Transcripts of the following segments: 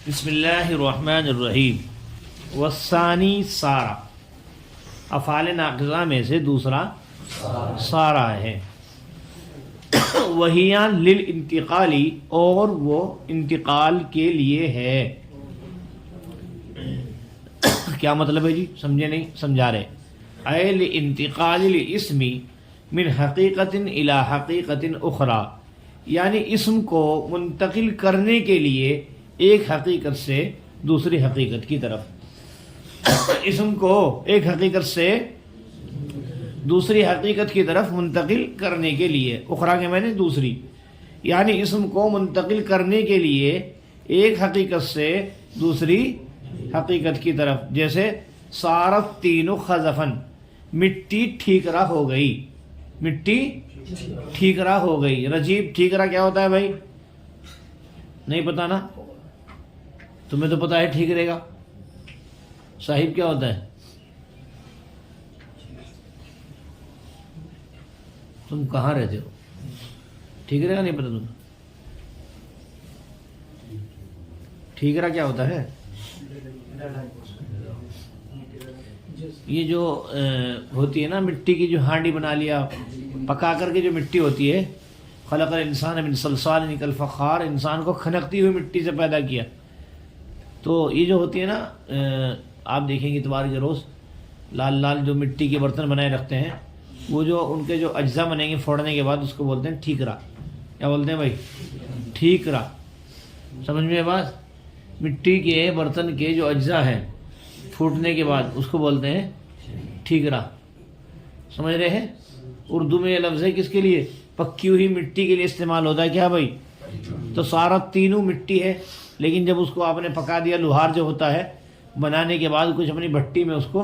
بسم اللہ الرحمن الرحیم. والثانی سارا، افعال ناقصہ میں سے دوسرا سارا ہے. وہیاں للانتقالی، اور وہ انتقال کے لیے ہے. کیا مطلب ہے جی؟ سمجھے نہیں؟ سمجھا رہے. اے لانتقال الاسم من حقیقت الی حقیقت اخری، یعنی اسم کو منتقل کرنے کے لیے ایک حقیقت سے دوسری حقیقت کی طرف. اسم کو ایک حقیقت سے دوسری حقیقت کی طرف منتقل کرنے کے لیے، اخرى کے معنی دوسری، یعنی اسم کو منتقل کرنے کے لیے ایک حقیقت سے دوسری حقیقت کی طرف. جیسے صارت تین خزفن، مٹی ٹھیکرا ہو گئی. مٹی ٹھیکرا ہو گئی. رجیب ٹھیکرا کیا ہوتا ہے بھائی؟ نہیں پتا نا؟ تمہیں تو پتا ہے ٹھیکرے کا. صاحب کیا ہوتا ہے؟ تم کہاں رہتے ہو؟ ٹھیکرے کا نہیں پتا تمہیں؟ ٹھیکرا کیا ہوتا ہے؟ یہ جو ہوتی ہے نا مٹی کی، جو ہانڈی بنا لیا پکا کر کے، جو مٹی ہوتی ہے، خلق الانسان من صلصال کالفخار، انسان کو کھنکتی ہوئی مٹی سے پیدا کیا. تو یہ جو ہوتی ہے نا، آپ دیکھیں گے اتوار کے روز لال لال جو مٹی کے برتن بنائے رکھتے ہیں، وہ جو ان کے جو اجزاء بنیں گے پھوڑنے کے بعد، اس کو بولتے ہیں ٹھیکرا. کیا بولتے ہیں بھائی؟ ٹھیکرا. سمجھ میں بات؟ مٹی کے برتن کے جو اجزاء ہیں پھوٹنے کے بعد، اس کو بولتے ہیں ٹھیکرا. سمجھ رہے ہیں؟ اردو میں یہ لفظ ہے کس کے لیے؟ پکی ہوئی مٹی کے لیے استعمال ہوتا ہے. کیا بھائی؟ تو سارا تینوں مٹی ہے، لیکن جب اس کو آپ نے پکا دیا، لوہار جو ہوتا ہے بنانے کے بعد کچھ اپنی بھٹی میں اس کو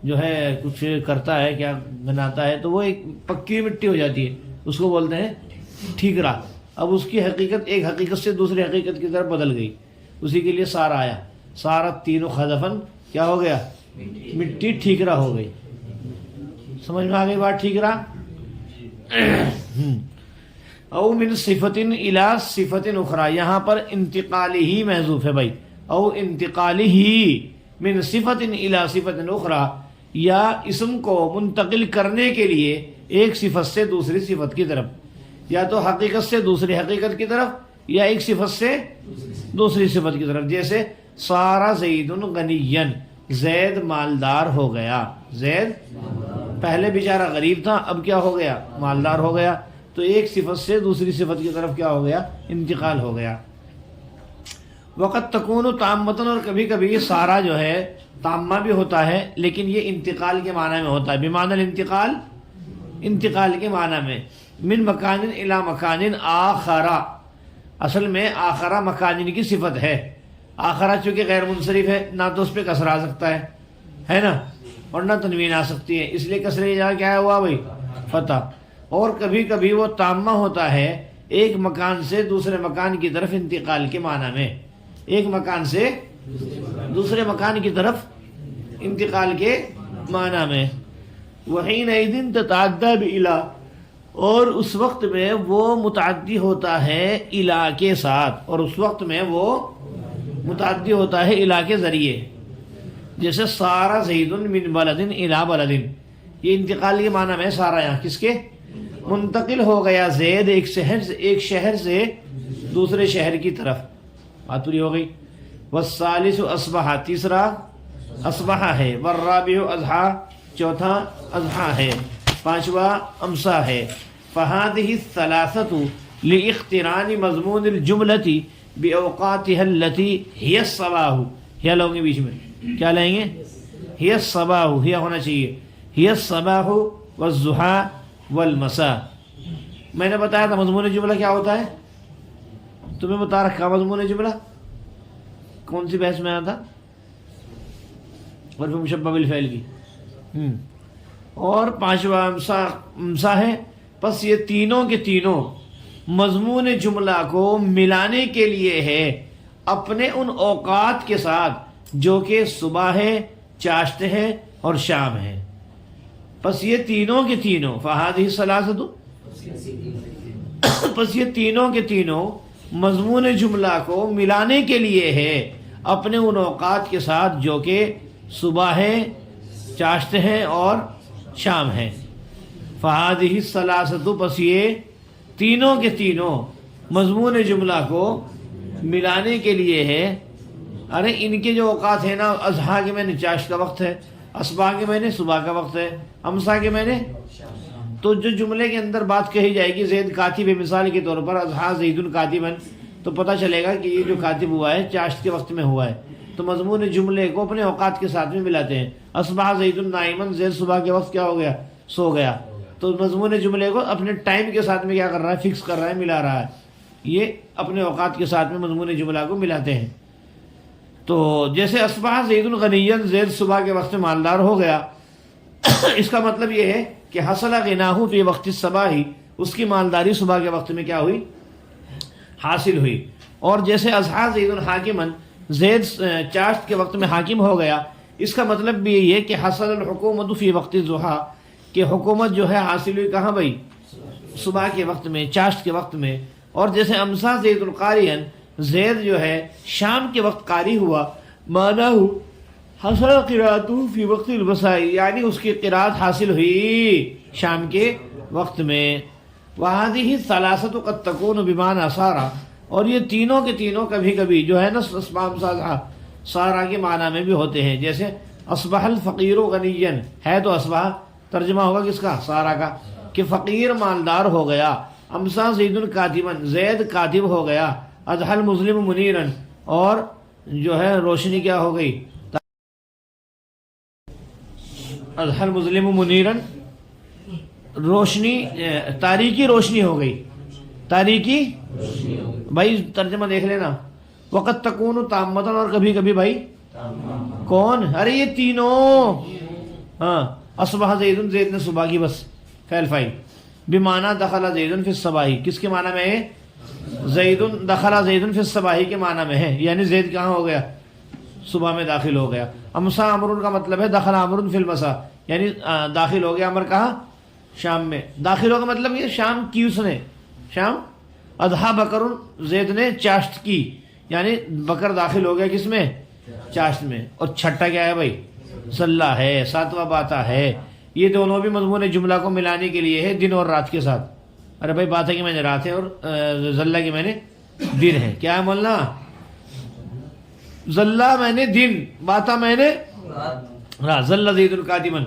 جو ہے کچھ کرتا ہے، کیا بناتا ہے، تو وہ ایک پکی ہوئی مٹی ہو جاتی ہے، اس کو بولتے ہیں ٹھیکرا. اب اس کی حقیقت ایک حقیقت سے دوسری حقیقت کی طرف بدل گئی، اسی کے لیے سارا آیا. سارا تینوں خزفن کیا ہو گیا؟ مٹی ٹھیکرا ہو گئی. سمجھ میں آ گئی بات؟ ٹھیکرا. او من صفت الی صفت اخری، یہاں پر انتقالی ہی محذوف ہے بھائی. او انتقالی ہی من صفت الی صفت اخری، یا اسم کو منتقل کرنے کے لیے ایک صفت سے دوسری صفت کی طرف، یا تو حقیقت سے دوسری حقیقت کی طرف، یا ایک صفت سے دوسری صفت کی طرف. جیسے سارا زید غنیًا، زید مالدار ہو گیا. زید پہلے بیچارہ غریب تھا، اب کیا ہو گیا؟ مالدار ہو گیا. تو ایک صفت سے دوسری صفت کی طرف کیا ہو گیا؟ انتقال ہو گیا. وقت تکون تامتن، اور کبھی کبھی سارا جو ہے تامہ بھی ہوتا ہے، لیکن یہ انتقال کے معنی میں ہوتا ہے. بمعنی الانتقال، انتقال کے معنی میں. من مکان الی مکان آخرا، اصل میں آخرا مکان کی صفت ہے. آخرا چونکہ غیر منصرف ہے، نہ تو اس پہ کسر آ سکتا ہے نا، اور نہ تنوین آ سکتی ہے، اس لیے کسرے جا کیا ہوا بھائی؟ فتح. اور کبھی کبھی وہ تامہ ہوتا ہے ایک مکان سے دوسرے مکان کی طرف انتقال کے معنی میں. ایک مکان سے دوسرے مکان کی طرف انتقال کے معنی میں. وحینئذ تتعدی بإلی، اور اس وقت میں وہ متعدی ہوتا ہے الی کے ساتھ، اور اس وقت میں وہ متعدی ہوتا ہے الی کے ذریعے. جیسے سارا زید من بلد الی بلد، یہ انتقال کے معنی میں. سارا یہاں کس کے؟ منتقل ہو گیا زید ایک شہر سے دوسرے شہر کی طرف. بات پوری ہو گئی. والثالث اصبح، تیسرا اصبح ہے. والرابع اضحیٰ، چوتھا اضحیٰ ہے. پانچواں امسا ہے. فہذہ الثلاثۃ لاقتران مضمون الجملۃ باوقاتها التي هي الصباح. ہی لوگیں بیچ میں کیا لیں گے؟ ہی الصباح، ہی ہونا چاہیے. ہی الصباح والضحیٰ والمساء. میں نے بتایا تھا مضمون جملہ کیا ہوتا ہے، تمہیں بتا رکھا. مضمون جملہ کون سی بحث میں آیا تھا؟ ورف مشبہ بالفعل کی. اور پانچواں امسا ہے. پس یہ تینوں کے تینوں مضمون جملہ کو ملانے کے لیے ہے اپنے ان اوقات کے ساتھ جو کہ صبح ہے، چاشت ہے اور شام ہے. پس یہ تینوں کے تینوں، فہذہ الثلاثۃ، پس یہ تینوں کے تینوں مضمون جملہ کو ملانے کے لیے ہے اپنے ان اوقات کے ساتھ جو کہ صبح ہے، چاشت ہے اور شام ہے۔ فہذہ الثلاثۃ، پس یہ تینوں کے تینوں مضمون جملہ کو ملانے کے لیے ہے۔ ارے ان کے جو اوقات ہیں نا، اضحیٰ کے معنی چاشت کا وقت ہے، اصباح کے معنی صبح کا وقت ہے، امسا کے معنی، تو جو جملے کے اندر بات کہی جائے گی زید کاتب ہے، مثال کے طور پر اضحیٰ زید کاتبن، تو پتہ چلے گا کہ یہ جو کاتب ہوا ہے چاشت کے وقت میں ہوا ہے، تو مضمون جملے کو اپنے اوقات کے ساتھ میں ملاتے ہیں۔ اصبح زید نائمن، زید صبح کے وقت کیا ہو گیا؟ سو گیا، تو مضمون جملے کو اپنے ٹائم کے ساتھ میں کیا کر رہا ہے؟ فکس کر رہا ہے، ملا رہا ہے۔ یہ اپنے اوقات کے ساتھ میں مضمون جملہ کو ملاتے ہیں۔ تو جیسے اصبح زید غنیًا، زید صبح کے وقت میں مالدار ہو گیا، اس کا مطلب یہ ہے کہ حصل غناہ فی وقت الصباح، اس کی مالداری صبح کے وقت میں کیا ہوئی؟ حاصل ہوئی۔ اور جیسے اضحیٰ زید حاکمًا، زید چاشت کے وقت میں حاکم ہو گیا، اس کا مطلب بھی یہ ہے کہ حصل الحکومت فی وقت الضحیٰ، کہ حکومت جو ہے حاصل ہوئی کہاں بھائی؟ صبح کے وقت میں، چاشت کے وقت میں۔ اور جیسے امسا زید القارئا، زید جو ہے شام کے وقت قاری ہوا، معنی حصل قراءتہ فی وقت المساء، یعنی اس کی قرات حاصل ہوئی شام کے وقت میں۔ وہذہ الثلاثۃ قد تکون بمعنی سارا، اور یہ تینوں کے تینوں کبھی کبھی جو ہے نا اسباب سارا کے معنی میں بھی ہوتے ہیں۔ جیسے اصبح الفقیر غنیًا، ہے تو اصبح ترجمہ ہوگا کس کا؟ سارا کا، کہ فقیر مالدار ہو گیا۔ امسا زید کاتبًا، زید کاتب ہو گیا۔ اضحى المظلم منیرًا، اور جو ہے روشنی کیا ہو گئی؟ اضحى المظلم منیرًا، روشنی، تاریکی روشنی ہو گئی، تاریکی بھائی ترجمہ دیکھ لینا۔ وقت تکون تامۃ، اور کبھی کبھی بھائی کون؟ ارے یہ تینوں، ہاں، اصبح زید، زید نے صبح کی، بس فعل فاعل، بمعنی دخل زید فی الصباح، کس کے معنی میں ہے؟ زید دخل زید فی الصباح کے معنی میں ہے، یعنی زید کہاں ہو گیا؟ صبح میں داخل ہو گیا۔ امسا امر کا مطلب ہے دخل امر فی المساء، یعنی داخل ہو گیا امر کہاں؟ شام میں۔ داخل ہوگا مطلب یہ شام کی، اس نے شام۔ اضحیٰ بکر، زید نے چاشت کی، یعنی بکر داخل ہو گیا کس میں؟ چاشت میں۔ اور چھٹا کیا ہے بھائی؟ ذلہ ہے، ساتواں باتا ہے۔ یہ دونوں بھی مضمون جملہ کو ملانے کے لیے ہے دن اور رات کے ساتھ۔ ارے بھائی باتا کی میں نے رات ہے اور ذلہ کی میں نے دن ہے، کیا ہے مولانا؟ ذلہ میں نے دن، باتا میں نے رات۔ ذلہ زید کاتبًا،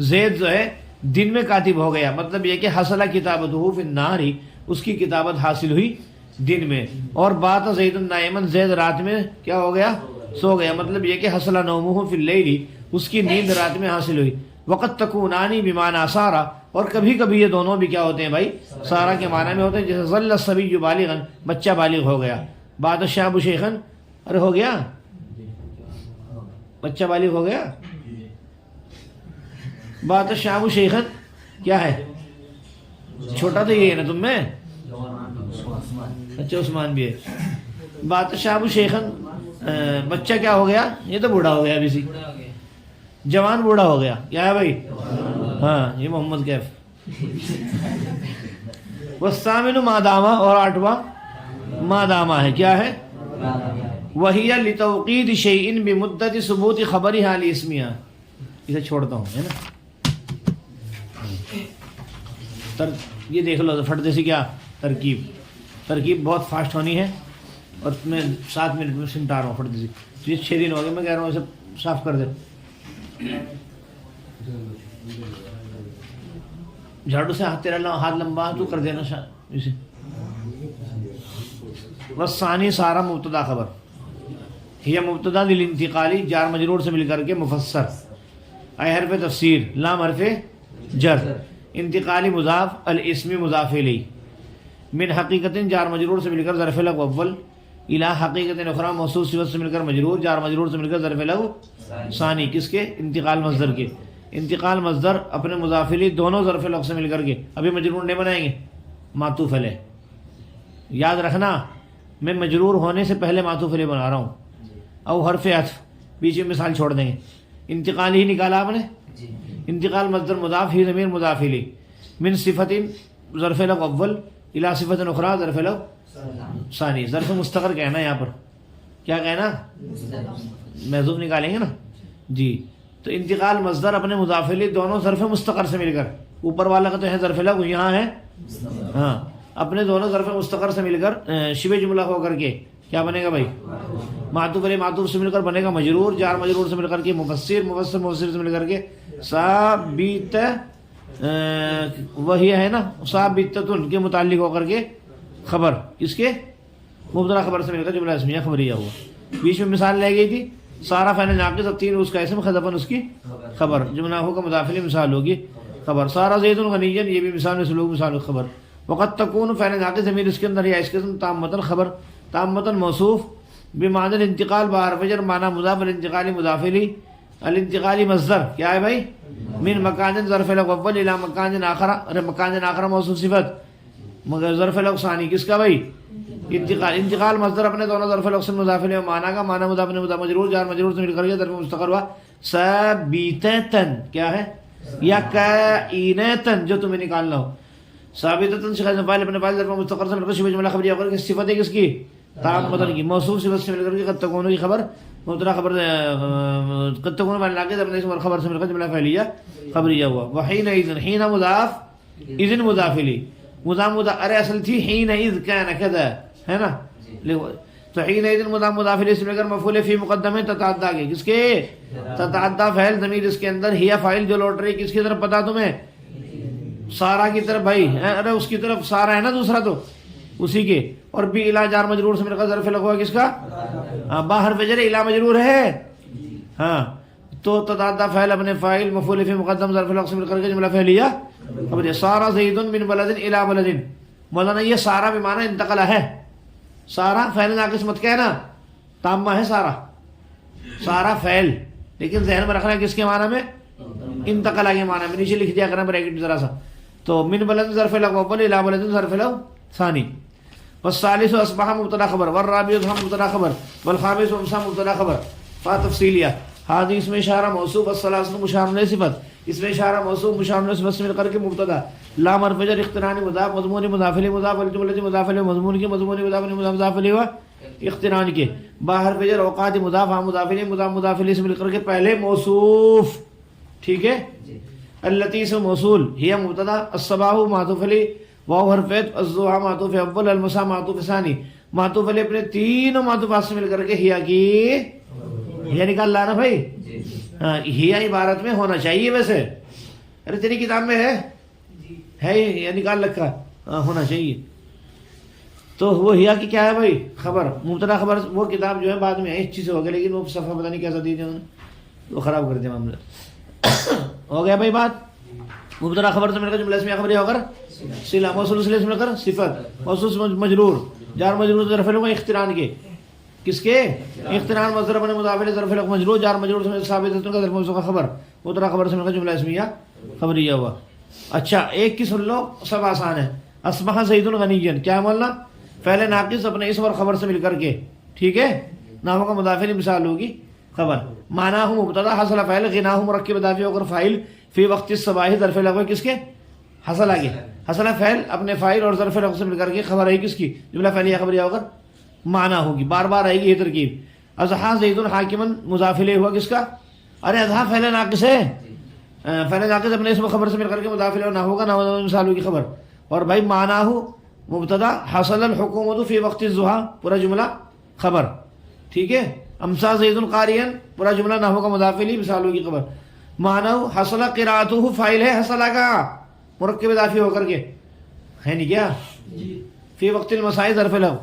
زید جو ہے دن میں کاتب ہو گیا، مطلب یہ کہ حصل کتابتہ فی النہار، اس کی کتابت حاصل ہوئی دن میں۔ اور بات زید نائمًا، زید رات میں کیا ہو گیا؟ سو گیا، مطلب یہ کہ حصل نومہ فی اللیل، اس کی نیند رات میں حاصل ہوئی۔ وقت تکونانی بمعنی سارا، اور کبھی کبھی یہ دونوں بھی کیا ہوتے ہیں بھائی؟ سارا کے معنی میں ہوتے ہیں۔ جیسے ظل الصبی بالغا، بچہ بالغ ہو گیا۔ بات الشاب شیخا، ارے ہو گیا بچہ بالغ ہو گیا۔ بات الشاب شیخا کیا ہے؟ چھوٹا تو یہ ہے نا تم میں، اچھا عثمان بھی ہے۔ بات الشاب شیخا، بچہ کیا ہو گیا؟ یہ تو بوڑھا ہو گیا ابھی سی، جوان بوڑھا ہو گیا، کیا ہے بھائی؟ ہاں یہ محمد کیف۔ والثامن مادامہ، اور آٹھواں مادامہ ہے، کیا ہے؟ وہی لتوقید شیء بمدت ثبوت خبرها لاسمها، اسے چھوڑتا ہوں، ہے نا؟ یہ دیکھ لو پھٹتے سے کیا ترکیب بہت فاسٹ ہونی ہے، اور میں 7 منٹ میں سمٹا رہا ہوں پھٹتے سے۔ تو یہ 6 دن ہو گئے، میں کہہ رہا ہوں اسے صاف کر دے، جھاڑو سے ہاتھ تیرا ہاتھ لمبا تو کر دینا اسے۔ والثانی سارا مبتدا خبر، یہ مبتدا للانتقالی، جار مجرور سے مل کر کے مفسر، اے حرف تفسیر، لام حرف جر، انتقالی مضاف، الاسم مضاف الیہ، من حقیقت جار مجرور سے مل کر ظرف لغو اول، الہ حقیقت اخری موصوف صفت سے مل کر مجرور، جار مجرور سے مل کر ظرف لغو ثانی، کس کے؟ انتقال مصدر کے۔ انتقال مصدر اپنے مضاف الیہ دونوں ظرف لغو سے مل کر کے، ابھی مجرور نہیں بنائیں گے، معطوف علیہ، یاد رکھنا میں مجرور ہونے سے پہلے معطوف علیہ بنا رہا ہوں، او حرف عطف، بیچ میں مثال چھوڑ دیں گے۔ انتقال ہی نکالا آپ نے، انتقال مصدر مضاف، ہی ضمیر مضاف الیہ، من صفت ظرف لغو اول الى صفت اخری ظرف لغو ثانی. ظرف مستقر کہنا ہے یہاں پر, کیا کہنا, محذوف نکالیں گے نا جی. تو انتقال مصدر اپنے مضاف الیہ دونوں ظرف مستقر سے مل کر, اوپر والا کا تو ہے ظرف لغو, یہاں ہے ہاں اپنے دونوں ظرف مستقر سے مل کر شبہ جملہ ہو کر کے کیا بنے گا بھائی, معطوف علیہ معطوف سے مل کر بنے گا مجرور, جار مجرور سے مل کر کے مفسر, مفسر مفسر سے مل کر کے ثابت, وہی ہے نا ثابتۃ کے متعلق ہو کر کے خبر, کس کے, مبتدا خبر سے مل کر جملہ اسمیہ خبریہ ہوا. بیچ میں مثال لے گئی تھی سارا فعل ناقص, اب 3 اس کا اسم خذفاً اس کی خبر, جملہ ہو کا مضاف الیہ مثال ہوگی خبر. سارا زید غنی, یہ بھی مثال میں سلوک مثال خبر. وقت تکون فعل ناقص ضمیر اس کے اندر یا اس کے اسم تامۃ خبر, تامۃ موصوف بمعنی الانتقال بحرف جر معنی مضاف, الانتقالی مضاف الیہ, الانتقالی مصدر کیا ہے بھائی, من مکان ظرف لغو اول الی مکان آخر, ارے مکان آخر موصوف صفت, مگر ظرف لغو ثانی کس کا بھئی, انتقال. انتقال مصدر اپنے دونوں ظرف لغو سے مضاف الیہ معنی کا, معنی مضاف الیہ مضاف مجرور, جار مجرور سے مل کر کے ظرف مستقر ہوا ثابتۃ, کیا ہے, یا کائنۃ جو تمہیں نکالنا ہو. ثابتۃ سے فاعل اپنے فاعل ظرف مستقر سے مل کر شبہ جملہ خبریہ ہو کر کے صفت ہے کس کی, تامۃ کی, موصوف صفت سے مل کر کے قد تکون کی خبر, مبتدا خبر قد تکون فعل ناقص اپنے اسم اور خبر سے مل کر جملہ فعلیہ خبریہ ہوا. وحین اذن, حین مضاف, اذن مضاف الیہ, مضاف ارے اصل تھی حین اذ کان کذا ہے نا, تو حین اذن مضاف الیہ سے مل کر مفعول فی مقدم تتعدی کے, کس کے, تتعدی فعل ضمیر اس کے اندر, ہی فاعل جو لوٹ رہی کس کی طرف پتا تمہیں, سارا کی طرف بھائی, ارے اس کی طرف سارا ہے نا دوسرا تو اسی کے, اور بھی الا جار مجرور سے مل کر ظرف لغو کس کا, باہر فجر الا مجرور ہے ہاں, تو تتعدی فعل اپنے فاعل مفعول فی مقدم ظرف لغو سے مل کر کے جملہ فعلیہ خبر. سارا زید من بلد الی بلد, مولانا یہ سارا بمعنی انتقل ہے, سارا فعل ناقص مت کہنا, تامہ ہے سارا, سارا فعل, لیکن ذہن میں رکھنا کس کے معنی میں, انتقل کے معنی میں. نیچے لکھ دیا کرنا بریکٹ ذرا سا, تو من بلد ظرف لغو اول الی بلد ظرف لغو ثانی. والثالث اصبح مبتدا خبر, والرابع مبتدا خبر, والخامس امسى مبتدا خبر. فتفصیلیہ هذه اسم اشارہ موصوف, الثلاثه مشار الیہ صفت, اسم اشارہ موصوف مشار الیہ صفت سے مل کر کے مبتدا, لام حرف جر اقتران مضاف, مضمون مضاف الیہ مضاف, الجملہ مضاف الیہ مضمون کے, مضمون مضاف الیہ مضاف الیہ اقتران کے, باہر فجر اوقات مضاف مضاف الیہ مضاف مضاف الیہ سے مل کر کے پہلے موصوف, ٹھیک ہے. التی سے موصول, ہی مبتدا, الصباح معطوف علیہ, واو حرف عطف, الضحى معطوف اول, المساء معطوف ثانی, معطوف علیہ اپنے تینوں معطوفات سے مل کر کے ہیا کی, ہیا نکال لانا بھائی, ہاں ہیا عبارت میں ہونا چاہیے ویسے, ارے تیری کتاب میں ہے ہیا نکال رکھا, ہونا چاہیے. تو وہ ہیا کی کیا ہے بھائی, خبر, مبتدا خبر. وہ کتاب جو ہے بعد میں اس چیز سے ہو گیا, لیکن وہ صفحہ پتہ نہیں کیسا دی انہوں نے, وہ خراب کر دیا معاملہ. ہو گیا بھائی بات, مبتدا خبر سے مل کر جملہ اسمیہ خبریہ ہو کر صلہ, موصول صلہ سے مل کر صفت, موصول مجرور, جار مجرور ظرف لغو اقتران کے, کس کے, اقتران مصدر اپنے مضاف الیہ ظرف لغو مجرور, جار مجرور سے ثابت کا ظرف موصول کا خبر, مبتدا خبر سے مل کر جملہ اسمیہ خبریہ ہوا. اچھا ایک کی سن لو, سب آسان ہے. اصبح زید غنی, کیا مولانا, فعل ناقص اپنے اسم اور خبر سے مل کر کے, ٹھیک ہے, ناموں کا مضاف الیہ مثال ہوگی خبر, معنی ہو مبتدا, حصل فاعل, غنا ہو مرکب اضافی ہو کر فاعل, فی وقت الصباح ظرف لغو کس کے, حصل آگے, حصل فعل اپنے فاعل اور ظرف لغو سے مل کر کے خبر ہے کس کی, جملہ فعلیہ خبریہ ہو کر معنی ہوگی, بار بار آئے گی یہ ترکیب. اضحیٰ زید حاکما مضاف الیہ ہوا کس کا, ارے اضحیٰ فعل ناقص ہے, فعل ناقص اپنے اسم خبر سے مل کر کے مضاف الیہ نہ ہوگا, نہ مثال ہوگی خبر. اور بھائی معنی ہو مبتدا, حصل الحکومت فی وقت الضحیٰ پورا جملہ خبر, ٹھیک ہے. امسا زید قارئا پورا جملہ نہ ہوگا مضاف الیہ مثال ہوگی خبر. معنی حصل قراءتہ فاعل ہے, حصل کا مرکب اضافی ہو کر کے ہے نہیں کیا, فی وقت المساء ظرف لغو,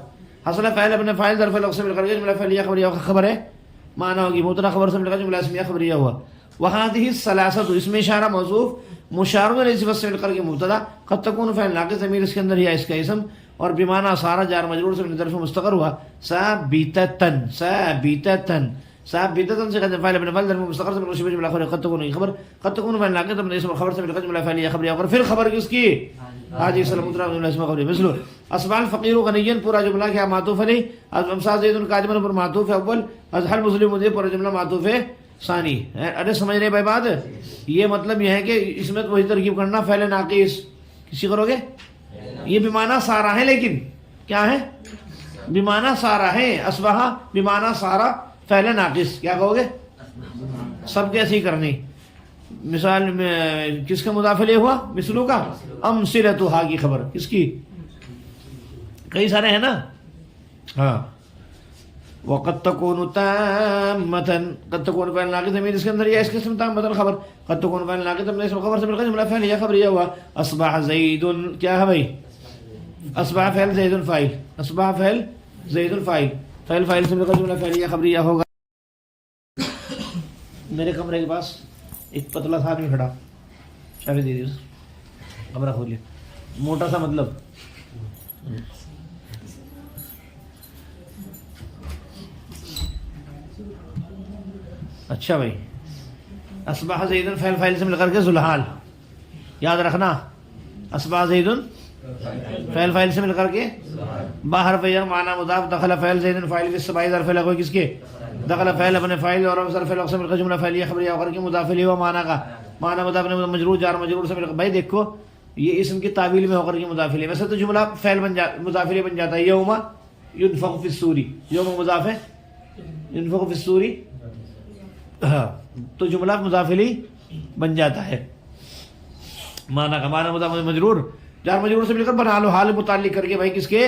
حصل فاعل اپنے فاعل ظرف لغو سے مل کر کے جملہ فعلیہ خبریہ خبر ہے معنی ہوگی, مبتدا خبر سے مل کر جملہ اسمیہ خبریہ ہوا. وهذه الثلاثه اسم اشارہ موصوف مشار الیہ صفت سے مل کر کے مبتدا, قد تكون فعل ناقص ضمیر اس کے اندر یا اس کا اسم, اور بمعنی سارا جار مجرور سے ظرف مستقر ہوا, ثابتۃ, ثابتۃ, ثابتۃ سے قد فاعل اپنے فاعل ظرف مستقر سے مل کر شبہ جملہ خبر, قد تكون خبر, قد تكون فعل ناقص اپنے اسم خبر سے مل کر جملہ فعلیہ خبریہ, اور پھر خبر کس کی, حاجی سلام مطلق جملہ اسم خبریہ. مثل اصبح الفقیر غنیا پورا جملہ کیا معطوف علیہ, امسا زید قادما پر معطوف اول, اضحى المسلم مجھے پورا جملہ معطوف ثانی. ارے سمجھ رہے بھائی بات, یہ مطلب یہ ہے کہ اس میں وہی ترکیب کرنا, فعل ناقص کسی کرو گے, یہ بھی معنی سارا ہے لیکن کیا ہے؟ بمعنی سارا ہے. اصبح بمعنی سارا فعل ناقص. کیا کہو گے؟ سب کیسی کرنی. مثال کس کا مضاف الیہ ہوا؟ مثلو کا. امثلتھا کی خبر کس کی؟ کئی سارے ہیں نا. ہاں. وقد تكون تامة. قد تكون فعل ناقص ضمیر اس کے اندر یا اس کے اسم تامة خبر. قد تكون فعل ناقص ضمیر اسم خبر سے مل کر جملہ فعلیہ خبریہ ہوا. اصبح زید. کیا ہے بھائی؟ اصبح فعل زید فاعل. اصبح فعل زید فاعل. فعل فاعل سے مل کر جملہ فعلیہ خبریہ ہوگا. میرے کمرے کے پاس ایک پتلا تھا آدمی کھڑا. چابی دے دیجیے. کمرہ کھولیے. موٹا سا مطلب. اچھا بھائی. اصبح زید فعل فاعل سے مل کر کے ذوالحال. یاد رکھنا. اصبح زید فعل فاعل سے مل کر کے باہر فیجر معنی مضاف. دخل فعل زید فاعل کے سبائی ظرف لغو کس کے؟ دخل فعل اپنے فاعل اور ظرف لغو سے مل کر جملہ فعلیہ خبریہ ہو کر کے مضاف الیہ و معنی کا. معنی مضاف نے مجرور جار مجرور سے مل کر. بھائی دیکھو یہ اسم کی تعویل میں ہو کر کے مضاف الیہ. ویسے تو جملہ فعل مضاف الیہ بن جاتا ہے. یوم ينفخ في الصور. یوم مضاف ہے ينفخ في الصور. ہاں تو جملہ مضاف الیہ بن جاتا ہے. معنی کا معنی مضاف مجرور جار مجرور سے مل کر بنا لو حال متعلق کر کے. بھائی کس کے؟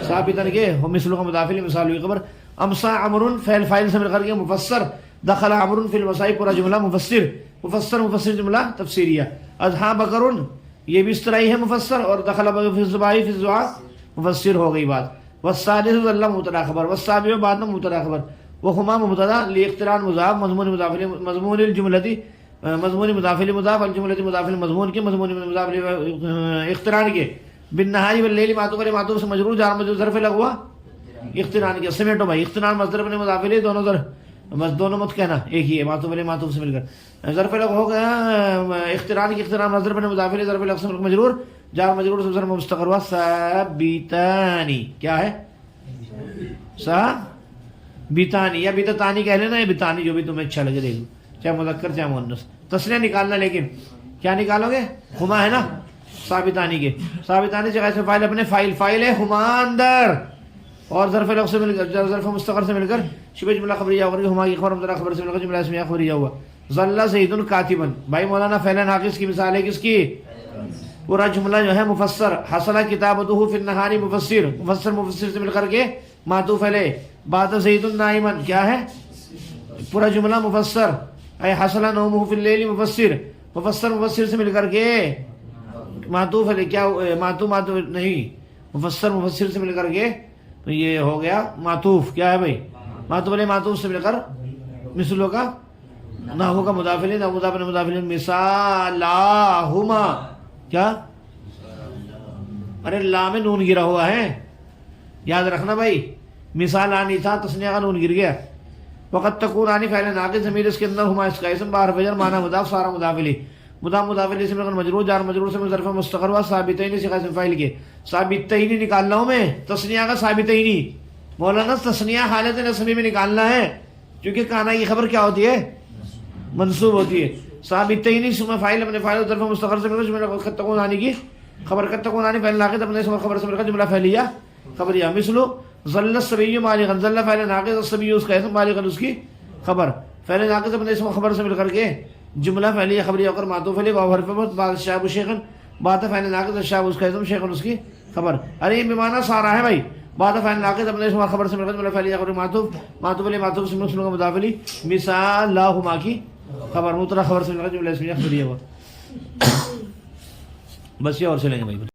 ثابتن کے. ہو مثل کا مضاف الیہ مثال ہوئی خبر. امسا عمرو فعل فاعل سے مل کر کے مفسر. دخل عمرو فی المساء پورا جملہ مفسر. مفسر جملہ تفسیریہ. اضحى بکر یہ بھی اصطلاحی ہے مفسر. اور دخل فی الصباح فی الضحى مفسر ہو گئی بات. والسادس ظل مبتدا خبر. والسابع بعد میں مبتدا خبر. وهما مبتدا لاقتران مضاف مضمون مضاف مضمون الجملة مضمون مضاف مضاف الجملة مضاف مضمون کے مضمون مضاف اقتران کے. بالنهار والليل معطوف علی معطوف سے مجرور جار مجرور ظرف لگا ہوا اقتران کے. سمیٹو بھائی. اقتران مصدر بنے مضاف الیہ دونوں دونوں مت کہنا ایک ہی ہے. معطوف علی معطوف سے مل کر ظرف لگا ہو گیا. اقتران کی اقتران مصدر بنے مضاف الیہ ظرف لگا سے مجرور جار مجرور سے ظرف مستقر ہوا. ثابتانی کیا ہے؟ بیتانی یا بیتانی کہہ لینا. یا بیتانی جو بھی تمہیں اچھا لگے دیکھ لو. چاہے مذکر چاہے مؤنث. تسنیہ نکالنا لیکن کیا نکالو گے؟ ہما ہے نا ثابتانی کے. ثابتانی جگہ سے فاعل اپنے فاعل ہے ہما اندر. اور ظرف لغو سے مل کر ظرف مستقر سے مل کر شبہ جملہ خبریہ اور ہما کی خبر مبتدا خبر سے مل کر جملہ اسمیہ خبریہ ہوا. ظل زید کاتبا. بھائی مولانا فعل ناقص کی مثال ہے کس کی؟ پورا جملہ جو ہے مفسر. حصل کتابتہ فی النہار مفسر. مفسر سے مل کر کے معطوف علیہ. بات زید نائما کیا ہے؟ پورا جملہ مفسر. اے حصل نومہ فی اللیل مفسر سے مل کر کے معطوف علیہ. کیا معطوف نہیں مفسر سے مل کر کے تو یہ ہو گیا معطوف. کیا ہے بھائی؟ معطوف علیہ معطوف سے مل کر مثلوں کا نحو کا مضاف الیہ مضاف الیہ مثالاہما. کیا؟ ارے لا میں نون گرا ہوا ہے. یاد رکھنا بھائی. مثال آنی تھا تسنیہ کا نون گر گیا. وقت تکون آنی فعل ناقص ضمیر اس کے اندر ہما اس کا اسم باہر فجر معنی مضاف سارا مضاف الیہ. مضاف الیہ سے مجرور جار مجرور سے ظرف مستقر ہوا. ثابتین سے اسم فاعل کے. ثابتین نکالنا ہوں میں. تسنیہ کا ثابتین مولانا تسنیہ حالت نصبی میں نکالنا ہے کیونکہ کانا کی خبر کیا ہوتی ہے؟ منصوب ہوتی ہے. ثابتین اسم فاعل اپنے فاعل ظرف مستقر سے مل کر وقت تکون آنی کی خبر. قد تکون آنی فعل ناقص اپنے اسم خبر سے مل کر جملہ فعلیہ خبریہ. مثلو ظل الصبی بالغا. ظل فعل ناقص الصبی اس کا اسم بالغا اس کی خبر. فعل ناقص اپنے اسم خبر سے مل کر کے جملہ فعلیہ خبریہ ہو کر معطوف علیہ واو حرف مت بعد الشاب شیخا. بعد فعل ناقص الشاب اس کا اسم شیخا اس کی خبر. ارے یہ بمعنی سارا ہے بھائی. بعد فعل ناقص اپنے اسم خبر سے مل کر جملہ فعلیہ خبر معطوف علیہ معطوف سے مل کر مضاف الیہ مثال لاہما کی خبر. مبتدا خبر سے مل کر جملہ اسمیہ خبریہ ہوا. بس یہ اور چلیں گے بھائی.